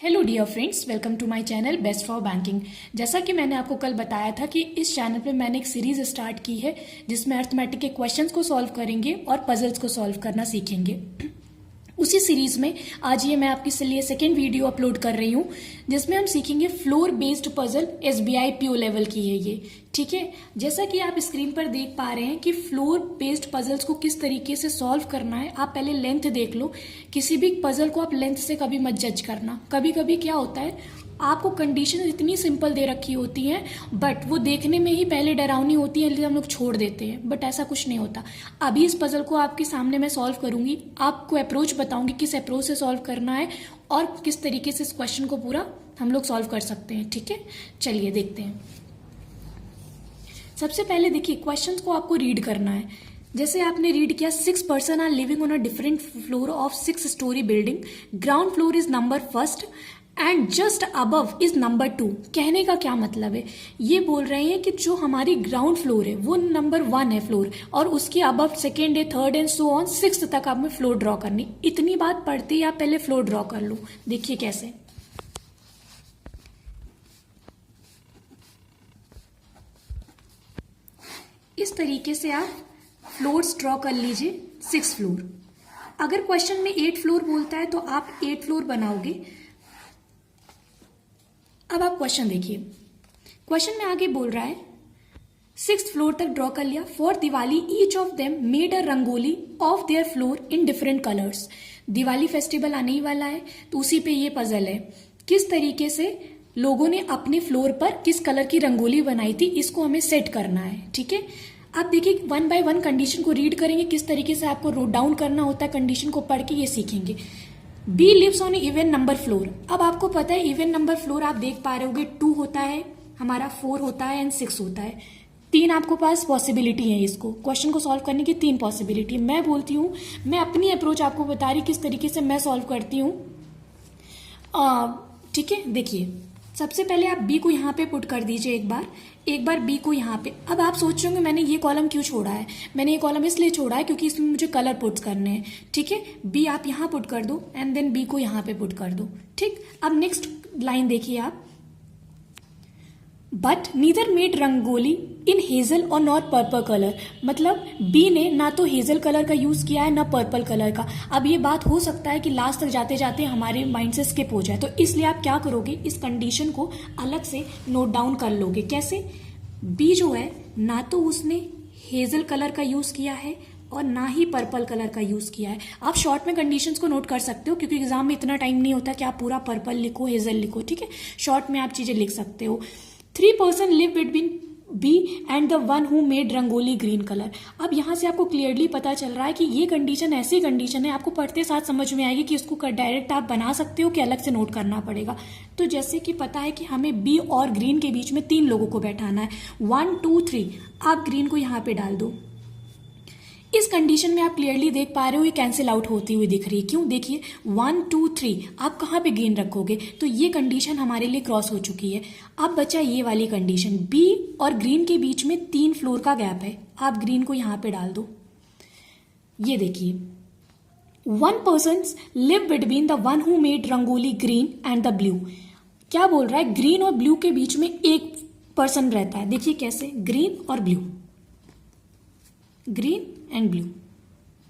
Hello dear friends, welcome to my channel best for banking. जैसा कि मैंने आपको कल बताया था कि इस चैनल पे मैंने एक सीरीज स्टार्ट की है जिसमें अर्थमेटिक के क्वेश्चंस को सॉल्व करेंगे और पजल्स को सॉल्व करना सीखेंगे। उसी सीरीज में आज ये मैं आपके लिए सेकेंड वीडियो अपलोड कर रही हूँ जिसमें हम सीखेंगे floor based puzzle. SBI PO level की है ये, ठीक है। जैसा कि आप स्क्रीन पर देख पा रहे हैं कि फ्लोर बेस्ड पजल्स को किस तरीके से सॉल्व करना है। आप पहले लेंथ देख लो। किसी भी पजल को आप लेंथ से कभी मत जज करना। कभी कभी क्या होता है, आपको कंडीशन इतनी सिंपल दे रखी होती हैं बट वो देखने में ही पहले डरावनी होती है, इसलिए हम लोग छोड़ देते हैं। बट ऐसा कुछ नहीं होता। अभी इस पजल को आपके सामने मैं सॉल्व करूंगी, आपको अप्रोच बताऊंगी किस अप्रोच से सॉल्व करना है और किस तरीके से इस क्वेश्चन को पूरा हम लोग सॉल्व कर सकते हैं, ठीक है। चलिए देखते हैं। सबसे पहले देखिए, क्वेश्चन को आपको रीड करना है। जैसे आपने रीड किया, 6 person are living on a different floor of 6 storey building. Ground floor is number first and just above is number 2। कहने का क्या मतलब है, ये बोल रहे हैं कि जो हमारी ग्राउंड फ्लोर है वो नंबर 1 है फ्लोर, और उसके अबव सेकेंड है, third and so on 6th तक आप में फ्लोर ड्रॉ करनी। इतनी बात पढ़ते ही आप पहले फ्लोर ड्रॉ कर लो। देखिए कैसे, इस तरीके से आप फ्लोर्स ड्रॉ कर लीजिए। 6 फ्लोर। अगर क्वेश्चन में 8 फ्लोर बोलता है तो आप 8 फ्लोर बनाओगे। अब आप क्वेश्चन देखिए। क्वेश्चन में आगे बोल रहा है 6th फ्लोर तक ड्रॉ कर लिया। For Diwali each of them made a rangoli of their floor in different colours. Diwali festival आने ही वाला है तो उसी पे ये पजल है। किस तरीके से लोगों ने अपने फ्लोर पर किस कलर की रंगोली बनाई थी, इसको हमें सेट करना है, ठीक है। आप देखिए 1 बाय 1 कंडीशन को रीड करेंगे, किस तरीके से आपको नोट डाउन करना होता है, कंडीशन को पढ़ के ये सीखेंगे। B lives on even number floor. अब आपको पता है इवन नंबर फ्लोर आप देख पा रहे होगे 2 होता है हमारा, 4 होता है एंड 6 होता है। 3 आपको पास पॉसिबिलिटी है। इसको क्वेश्चन को सॉल्व करने की 3 पॉसिबिलिटी। मैं बोलती हूँ, मैं अपनी अप्रोच आपको बता रही किस तरीके से मैं सॉल्व करती हूँ, ठीक है। देखिए सबसे पहले आप बी को यहाँ पे पुट कर दीजिए एक बार बी को यहाँ पे। अब आप सोच रहे होंगे मैंने ये कॉलम क्यों छोड़ा है। मैंने ये कॉलम इसलिए छोड़ा है क्योंकि इसमें मुझे कलर पुट करने हैं, ठीक है। बी आप यहाँ पुट कर दो एंड देन बी को यहाँ पे पुट कर दो, ठीक। अब नेक्स्ट लाइन देखिए आप, but neither made rangoli in hazel और नॉट पर्पल कलर। मतलब बी ने ना तो हेजल कलर का यूज किया है ना पर्पल कलर का। अब ये बात हो सकता है कि लास्ट तक जाते जाते हमारे माइंड से स्किप हो जाए, तो इसलिए आप क्या करोगे, इस कंडीशन को अलग से नोट डाउन कर लोगे। कैसे, बी जो है ना तो उसने हेजल कलर का यूज किया है और ना ही पर्पल कलर का यूज किया है। आप शॉर्ट में कंडीशंस को नोट कर सकते हो क्योंकि एग्जाम में इतना टाइम नहीं होता कि आप पूरा पर्पल लिखो, हेजल लिखो, ठीक है। शॉर्ट में आप चीजें लिख सकते हो। 3 person live between B and the one who made rangoli green colour. अब यहां से आपको क्लियरली पता चल रहा है कि ये कंडीशन ऐसी कंडीशन है, आपको पढ़ते साथ समझ में आएगी कि इसको डायरेक्ट आप बना सकते हो कि अलग से नोट करना पड़ेगा। तो जैसे कि पता है कि हमें बी और ग्रीन के बीच में 3 लोगों को बैठाना है, 1 2 3। आप ग्रीन को यहाँ पे डाल दो। इस कंडीशन में आप क्लियरली देख पा रहे हो ये कैंसिल आउट होती हुई दिख रही है। क्यों, देखिए 1 2 3 आप कहाँ पे ग्रीन रखोगे, तो ये कंडीशन हमारे लिए क्रॉस हो चुकी है। अब बचा ये वाली कंडीशन, बी और ग्रीन के बीच में 3 फ्लोर का गैप है। आप ग्रीन को यहाँ पे डाल दो। ये देखिए 1 person live between the one who made rangoli green and the blue. क्या बोल रहा है, ग्रीन और ब्लू के बीच में एक पर्सन रहता है। देखिए कैसे, ग्रीन और ब्लू, ग्रीन एंड ब्लू,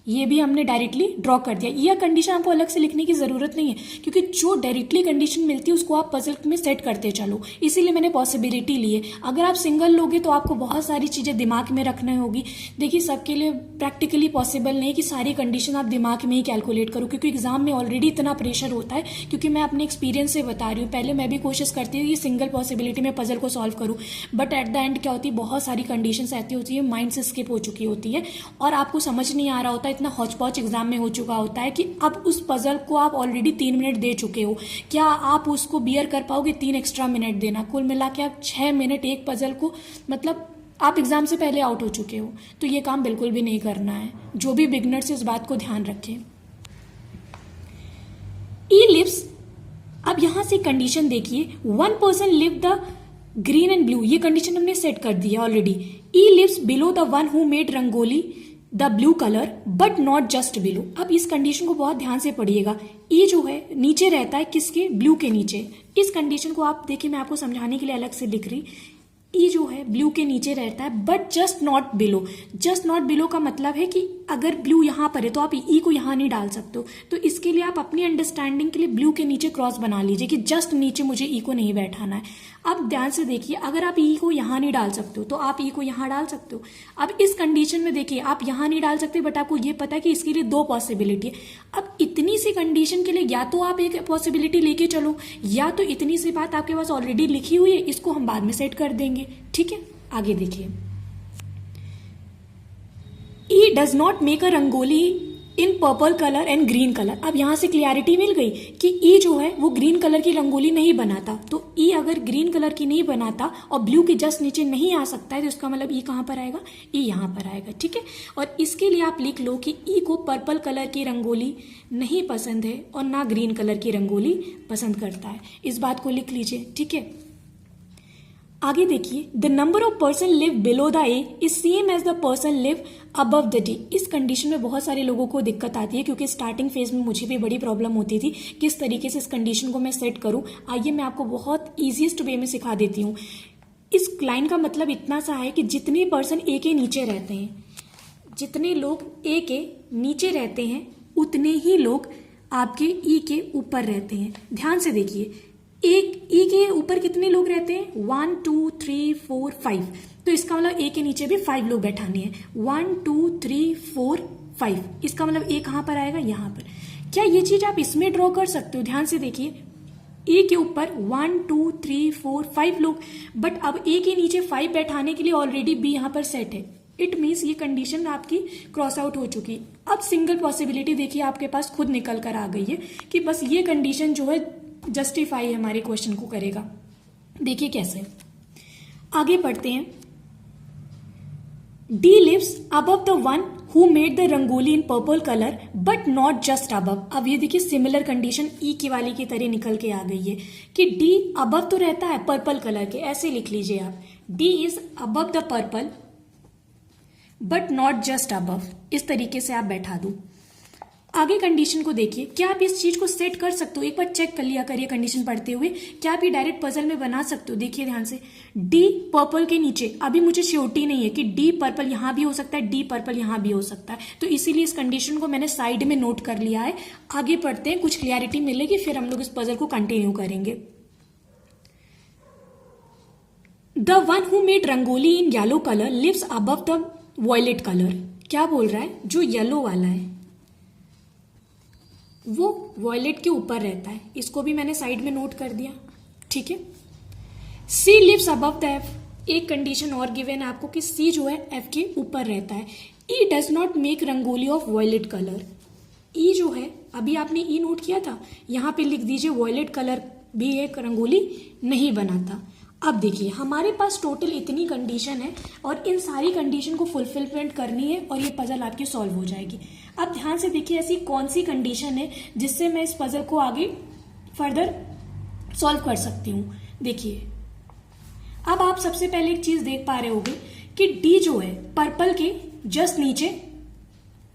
ये भी हमने डायरेक्टली ड्रॉ कर दिया। यह कंडीशन आपको अलग से लिखने की जरूरत नहीं है क्योंकि जो डायरेक्टली कंडीशन मिलती है उसको आप पजल में सेट करते चलो, इसीलिए मैंने पॉसिबिलिटी ली है। अगर आप सिंगल लोगे तो आपको बहुत सारी चीजें दिमाग में रखना होगी। देखिए सबके लिए प्रैक्टिकली पॉसिबल नहीं कि सारी कंडीशन आप दिमाग में ही कैलकुलेट करो क्योंकि एग्जाम में ऑलरेडी इतना प्रेशर होता है। क्योंकि मैं अपने एक्सपीरियंस से बता रही हूँ, पहले मैं भी कोशिश करती हूँ कि सिंगल पॉसिबिलिटी में पजल को सॉल्व करूँ, बट एट द एंड क्या होती है, बहुत सारी कंडीशन ऐसी होती है माइंड से स्किप हो चुकी होती है और आपको समझ नहीं आ रहा होता। इतना हौच पौच एग्जाम में हो चुका होता है कि अब उस पजल को आप ऑलरेडी 3 मिनट दे चुके हो, क्या आप उसको बियर कर पाओगे 3 एक्स्ट्रा मिनट देना। कुल मिला के आप 6 मिनट एक पजल को, मतलब आप एग्जाम से पहले आउट हो चुके हो। तो ये काम बिल्कुल भी नहीं करना है। जो भी बिगनर्स इस बात को ध्यान रखें। ई लिव्स, अब यहां से कंडीशन देखिए, 1 person live the green and blue, ये कंडीशन हमने सेट कर दी है already. E lives below the one who made rangoli the blue colour but not just below. अब इस कंडीशन को बहुत ध्यान से पढ़िएगा। ई जो है नीचे रहता है किसके, ब्लू के नीचे। इस कंडीशन को आप देखिए, मैं आपको समझाने के लिए अलग से लिख रही। ई जो है ब्लू के नीचे रहता है but just not below. Just not below का मतलब है कि अगर ब्लू यहां पर है तो आप ई को यहां नहीं डाल सकते हो। तो इसके लिए आप अपनी अंडरस्टैंडिंग के लिए ब्लू के नीचे क्रॉस बना लीजिए कि जस्ट नीचे मुझे ई को नहीं बैठाना है। अब ध्यान से देखिए, अगर आप ई को यहां नहीं डाल सकते हो तो आप ई को यहां डाल सकते हो। अब इस कंडीशन में देखिए, आप यहां नहीं डाल सकते बट आपको ये पता है कि इसके लिए दो पॉसिबिलिटी है। अब इतनी सी कंडीशन के लिए या तो आप एक पॉसिबिलिटी लेके चलो, या तो इतनी सी बात आपके पास ऑलरेडी लिखी हुई है, इसको हम बाद में सेट कर देंगे। ठीक है, आगे देखिए। E does not make a rangoli in purple colour and green colour. अब यहां से क्लियरिटी मिल गई कि ई जो है वो ग्रीन कलर की रंगोली नहीं बनाता। तो ई अगर ग्रीन कलर की नहीं बनाता और ब्लू के जस्ट नीचे नहीं आ सकता है तो इसका मतलब ई कहां पर आएगा, ई यहां पर आएगा। ठीक है, और इसके लिए आप लिख लो कि ई को पर्पल कलर की रंगोली नहीं पसंद है और ना ग्रीन कलर की रंगोली पसंद करता है। इस बात को लिख लीजिए। ठीक है, आगे देखिए। The number of person live below the A is same as the person live above the D. इस कंडीशन में बहुत सारे लोगों को दिक्कत आती है, क्योंकि स्टार्टिंग फेज में मुझे भी बड़ी प्रॉब्लम होती थी किस तरीके से इस कंडीशन को मैं सेट करूं। आइए मैं आपको बहुत ईजीएस्ट वे में सिखा देती हूं। इस लाइन का मतलब इतना सा है कि जितने पर्सन ए के नीचे रहते हैं, जितने लोग ए के नीचे रहते हैं, उतने ही लोग आपके ई के ऊपर रहते हैं। ध्यान से देखिए, एक ई के ऊपर कितने लोग रहते हैं, 1 2 3 4 5। तो इसका मतलब ए के नीचे भी 5 लोग बैठाने हैं। 1 2 3 4 5, इसका मतलब ए कहां पर आएगा, यहां पर। क्या ये चीज आप इसमें ड्रॉ कर सकते हो? ध्यान से देखिए, ए के ऊपर 1 2 3 4 5 लोग, बट अब ए के नीचे 5 बैठाने के लिए ऑलरेडी बी यहां पर सेट है। इट मीन्स ये कंडीशन आपकी क्रॉस आउट हो चुकी। अब सिंगल पॉसिबिलिटी देखिए आपके पास खुद निकल कर आ गई है कि बस ये कंडीशन जो है जस्टिफाई हमारे क्वेश्चन को करेगा। देखिए कैसे, आगे पढ़ते हैं। D lives above the one who made the rangoli in purple colour but not just above. अब ये देखिए सिमिलर कंडीशन ई की वाली की तरह निकल के आ गई है कि डी अबव तो रहता है पर्पल कलर के, ऐसे लिख लीजिए आप, D is above the purple but not just above. इस तरीके से आप बैठा दो। आगे कंडीशन को देखिए, क्या आप इस चीज को सेट कर सकते हो? एक बार चेक कर लिया करिए कंडीशन पढ़ते हुए, क्या आप ये डायरेक्ट पजल में बना सकते हो? देखिए ध्यान से, डी पर्पल के नीचे, अभी मुझे श्योरिटी नहीं है कि डी पर्पल यहां भी हो सकता है, डी पर्पल यहां भी हो सकता है, तो इसीलिए इस कंडीशन को मैंने साइड में नोट कर लिया है। आगे पढ़ते हैं, कुछ क्लियरिटी मिलेगी, फिर हम लोग इस पजल को कंटिन्यू करेंगे। The one who made rangoli in yellow colour lives above the violet colour. क्या बोल रहा है? जो येलो वाला है वो वॉयलेट के ऊपर रहता है। इसको भी मैंने साइड में नोट कर दिया। ठीक है, C lives above the F. एक कंडीशन और गिवन है आपको कि सी जो है एफ के ऊपर रहता है। E does not make rangoli of violet colour. E जो है, अभी आपने ई नोट किया था, यहां पे लिख दीजिए वॉयलेट कलर भी एक रंगोली नहीं बनाता। अब देखिए हमारे पास टोटल इतनी कंडीशन है और इन सारी कंडीशन को फुलफिलमेंट करनी है और ये पजल आपकी सॉल्व हो जाएगी। अब ध्यान से देखिए, ऐसी कौन सी कंडीशन है जिससे मैं इस पजल को आगे फर्दर सॉल्व कर सकती हूँ। देखिए, अब आप सबसे पहले एक चीज देख पा रहे होंगे कि डी जो है पर्पल के जस्ट नीचे,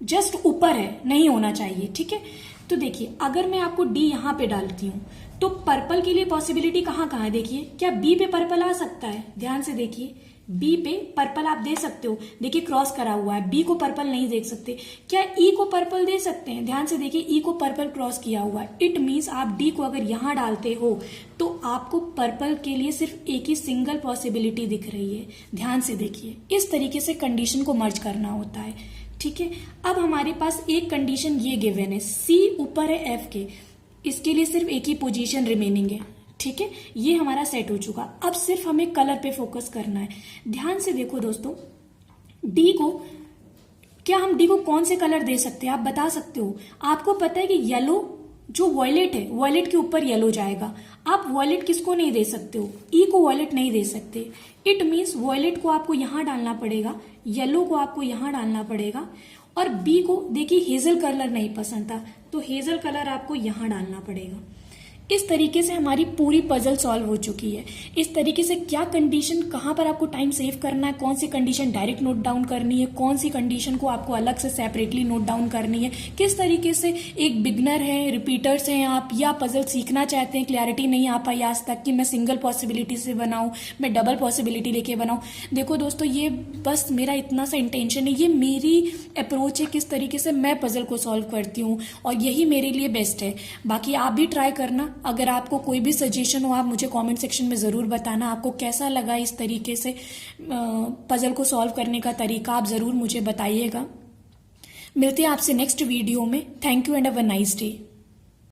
जस्ट ऊपर है, नहीं होना चाहिए। ठीक है, तो देखिए अगर मैं आपको डी यहां पे डालती हूं तो पर्पल के लिए पॉसिबिलिटी कहां कहां है? देखिए, क्या बी पे पर्पल आ सकता है? ध्यान से देखिए, बी पे पर्पल आप दे सकते हो। देखिए क्रॉस करा हुआ है, बी को पर्पल नहीं देख सकते। क्या ई को पर्पल दे सकते हैं? ध्यान से देखिए, ई को पर्पल क्रॉस किया हुआ है। इट मीन्स आप डी को अगर यहां डालते हो तो आपको पर्पल के लिए सिर्फ एक ही सिंगल पॉसिबिलिटी दिख रही है। ध्यान से देखिए, इस तरीके से कंडीशन को मर्ज करना होता है। ठीक है, अब हमारे पास एक कंडीशन ये गिवन है, सी ऊपर है एफ के, इसके लिए सिर्फ एक ही पोजीशन रिमेनिंग है। ठीक है, ये हमारा सेट हो चुका। अब सिर्फ हमें कलर पे फोकस करना है। ध्यान से देखो दोस्तों, डी को, क्या हम डी को कौन से कलर दे सकते हैं? आप बता सकते हो। आपको पता है कि येलो जो वॉयलेट है, वॉयलेट के ऊपर येलो जाएगा। आप वॉयलेट किसको नहीं दे सकते हो? ई को वॉयलेट नहीं दे सकते। इट मीन्स वॉयलेट को आपको यहां डालना पड़ेगा, येलो को आपको यहां डालना पड़ेगा, और बी को देखिए हेजल कलर नहीं पसंद था तो हेजल कलर आपको यहां डालना पड़ेगा। इस तरीके से हमारी पूरी पजल सॉल्व हो चुकी है। इस तरीके से क्या कंडीशन, कहाँ पर आपको टाइम सेव करना है, कौन सी कंडीशन डायरेक्ट नोट डाउन करनी है, कौन सी कंडीशन को आपको अलग से सेपरेटली नोट डाउन करनी है, किस तरीके से एक बिगनर है, रिपीटर्स हैं आप, या पजल सीखना चाहते हैं, क्लैरिटी नहीं आ पाई आज तक कि मैं सिंगल पॉसिबिलिटी से बनाऊं, मैं डबल पॉसिबिलिटी लेके बनाऊं। देखो दोस्तों, ये बस मेरा इतना सा इंटेंशन है, ये मेरी अप्रोच है किस तरीके से मैं पजल को सॉल्व करती हूँ, और यही मेरे लिए बेस्ट है। बाकी आप भी ट्राई करना। अगर आपको कोई भी सजेशन हो, आप मुझे कमेंट सेक्शन में ज़रूर बताना आपको कैसा लगा इस तरीके से पजल को सॉल्व करने का तरीका, आप ज़रूर मुझे बताइएगा। मिलते हैं आपसे नेक्स्ट वीडियो में। Thank you and have a nice day.